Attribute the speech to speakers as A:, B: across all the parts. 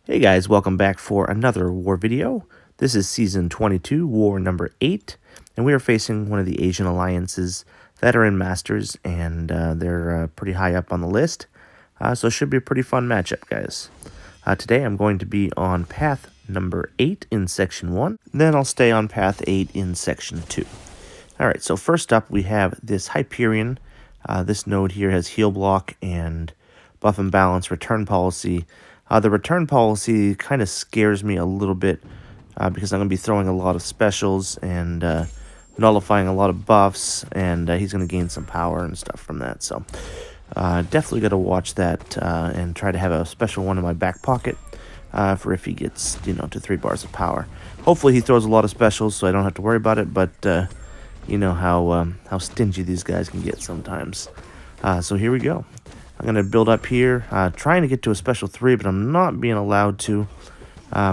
A: Hey guys, welcome back for another war video. This is Season 22, War number 8, and we are facing one of the Asian alliances that are in Masters, and they're pretty high up on the list, so it should be a pretty fun matchup, guys. Today I'm going to be on Path number 8 in Section 1, then I'll stay on Path 8 in Section 2. Alright, so first up we have this Hyperion. This node here has heal block and buff and balance return policy. The return policy kind of scares me a little bit because I'm going to be throwing a lot of specials and nullifying a lot of buffs, and he's going to gain some power and stuff from that. So definitely got to watch that and try to have a special one in my back pocket for if he gets, to 3 bars of power. Hopefully he throws a lot of specials so I don't have to worry about it, but you know how stingy these guys can get sometimes. So here we go. I'm going to build up here, trying to get to a special 3, but I'm not being allowed to.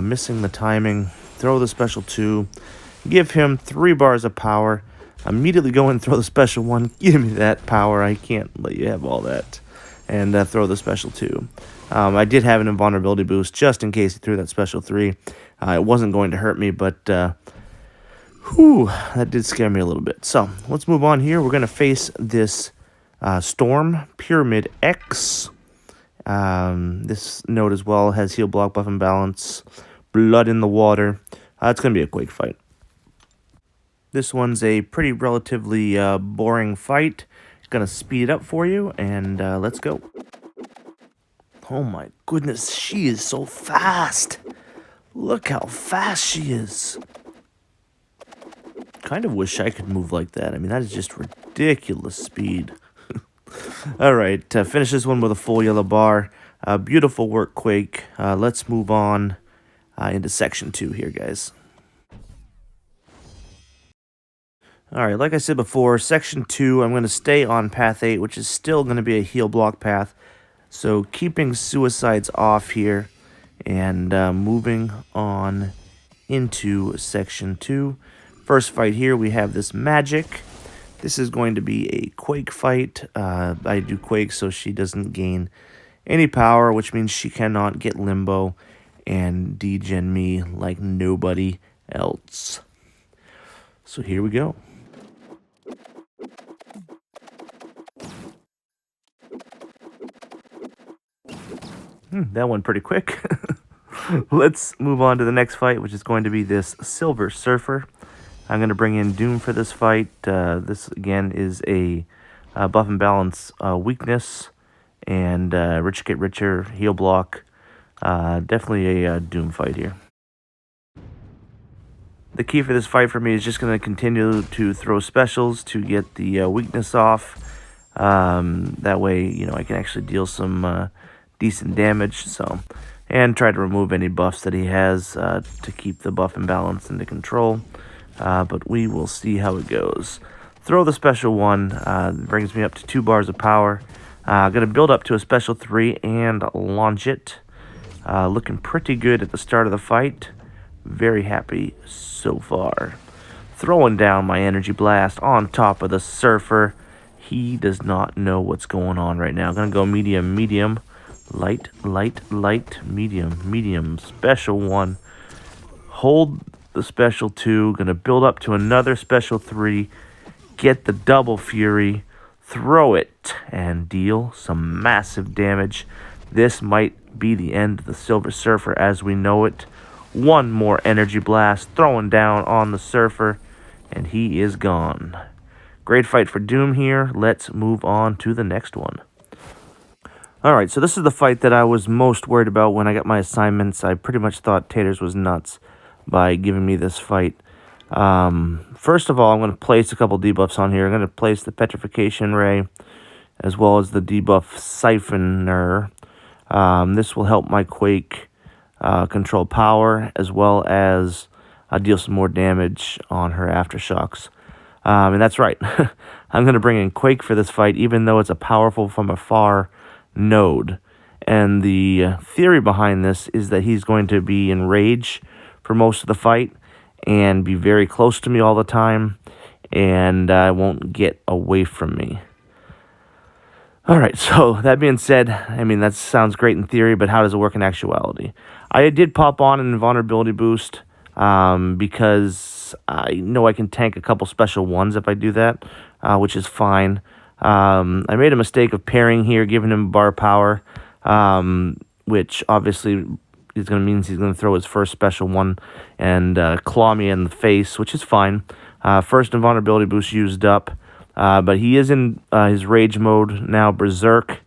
A: Missing the timing. Throw the special 2. Give him 3 bars of power. Immediately go and throw the special 1. Give me that power. I can't let you have all that. And throw the special 2. I did have an invulnerability boost just in case he threw that special 3. It wasn't going to hurt me, but whew, that did scare me a little bit. So let's move on here. We're going to face this Storm Pyramid X. This node as well has heal block, buff and balance, blood in the water. It's going to be a Quake fight. This one's a pretty relatively boring fight. Going to speed it up for you, and let's go. Oh my goodness, she is so fast. Look how fast she is. Kind of wish I could move like that. I mean, that is just ridiculous speed. Alright, finish this one with a full yellow bar. Beautiful work, Quake. Let's move on into Section 2 here, guys. Alright, like I said before, Section 2, I'm going to stay on Path 8, which is still going to be a heal block path. So keeping suicides off here and moving on into Section 2. First fight here, we have this Magic. This is going to be a Quake fight. I do Quake so she doesn't gain any power, which means she cannot get Limbo and degen me like nobody else. So here we go. That went pretty quick. Let's move on to the next fight, which is going to be this Silver Surfer. I'm going to bring in Doom for this fight. This, again, is a buff and balance weakness, and Rich Get Richer, heal block. Definitely a Doom fight here. The key for this fight for me is just going to continue to throw specials to get the weakness off. That way, I can actually deal some decent damage. And try to remove any buffs that he has to keep the buff and balance into control. But we will see how it goes. Throw the special 1, brings me up to 2 bars of power. Going to build up to a special 3 and launch it. Looking pretty good at the start of the fight. Very happy so far. Throwing down my energy blast on top of the Surfer. He does not know what's going on right now. Going to go medium, medium, light, light, light, medium, medium, special 1. Hold the special 2, going to build up to another special 3, get the double fury, throw it, and deal some massive damage. This might be the end of the Silver Surfer as we know it. One more energy blast, throwing down on the Surfer, and he is gone. Great fight for Doom here. Let's move on to the next one. Alright, so this is the fight that I was most worried about when I got my assignments. I pretty much thought Taters was nuts by giving me this fight. First of all, I'm going to place a couple debuffs on here. I'm going to place the Petrification Ray as well as the debuff Siphoner. This will help my Quake control power as well as deal some more damage on her Aftershocks. And that's right. I'm going to bring in Quake for this fight, even though it's a powerful from afar node. And the theory behind this is that he's going to be in rage for most of the fight and be very close to me all the time, and won't get away from me. All right, so that being said, I mean, that sounds great in theory, but how does it work in actuality? I did pop on an invulnerability boost because I know I can tank a couple special ones if I do that, which is fine. I made a mistake of pairing here, giving him bar power, which obviously is going to mean he's going to throw his first special one and claw me in the face, which is fine. First invulnerability boost used up, but he is in his rage mode now, Berserk,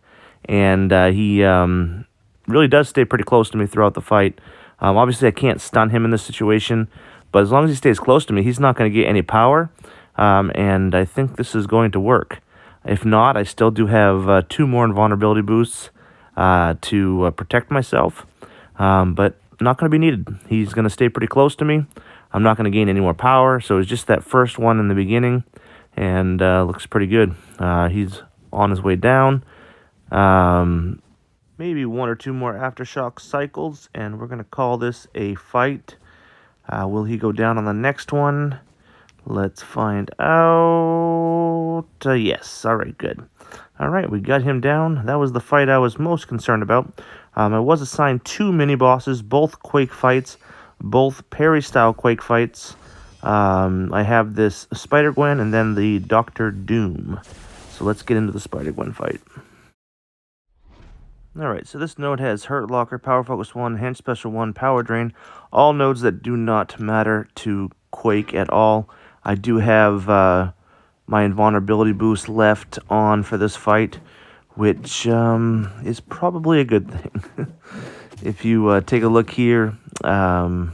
A: and he really does stay pretty close to me throughout the fight. Obviously, I can't stun him in this situation, but as long as he stays close to me, he's not going to get any power, and I think this is going to work. If not, I still do have 2 more invulnerability boosts to protect myself, but not going to be needed. He's going to stay pretty close to me. I'm not going to gain any more power, so it's just that first one in the beginning, and looks pretty good. He's on his way down. Maybe 1 or 2 more aftershock cycles, and we're going to call this a fight. Will he go down on the next one? Let's find out. Yes. All right, good. All right, we got him down. That was the fight I was most concerned about. I was assigned 2 mini-bosses, both Quake fights, both parry-style Quake fights. I have this Spider-Gwen and then the Dr. Doom. So let's get into the Spider-Gwen fight. Alright, so this node has Hurt Locker, Power Focus 1, Hand Special 1, Power Drain. All nodes that do not matter to Quake at all. I do have my invulnerability boost left on for this fight, which is probably a good thing. If you take a look here, I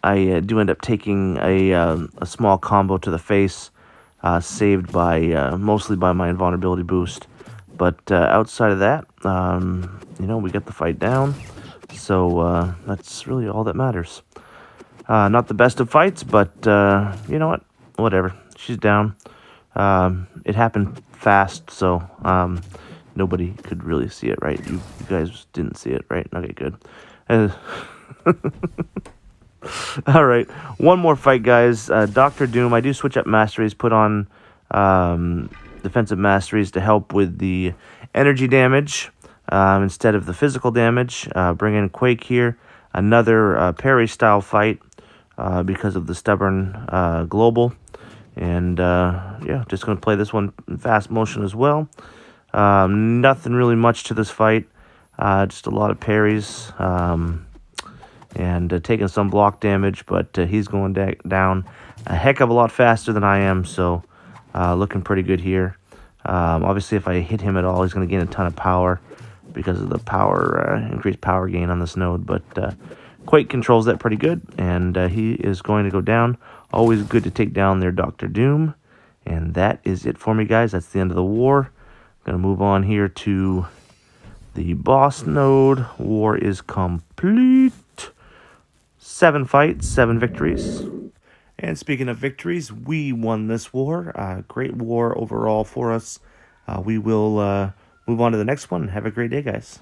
A: do end up taking a small combo to the face, saved by mostly by my invulnerability boost. But outside of that, we got the fight down, so that's really all that matters. Not the best of fights, but you know what? Whatever. She's down. It happened fast, so nobody could really see it, right? You guys didn't see it, right? Okay, good. All right, one more fight, guys. Dr. Doom. I do switch up masteries, put on defensive masteries to help with the energy damage instead of the physical damage. Bring in Quake here. Another parry-style fight because of the stubborn global. And yeah, just going to play this one in fast motion as well. Nothing really much to this fight. Just a lot of parries. And taking some block damage, but he's going down a heck of a lot faster than I am, so looking pretty good here. Obviously, if I hit him at all, he's going to gain a ton of power because of the power increased power gain on this node, but Quake controls that pretty good, and he is going to go down. Always good to take down their Dr. Doom, and that is it for me, guys. That's the end of the war. Going to move on here to the boss node. War is complete. 7 fights, 7 victories. And speaking of victories, we won this war. Great war overall for us. We will move on to the next one. Have a great day, guys.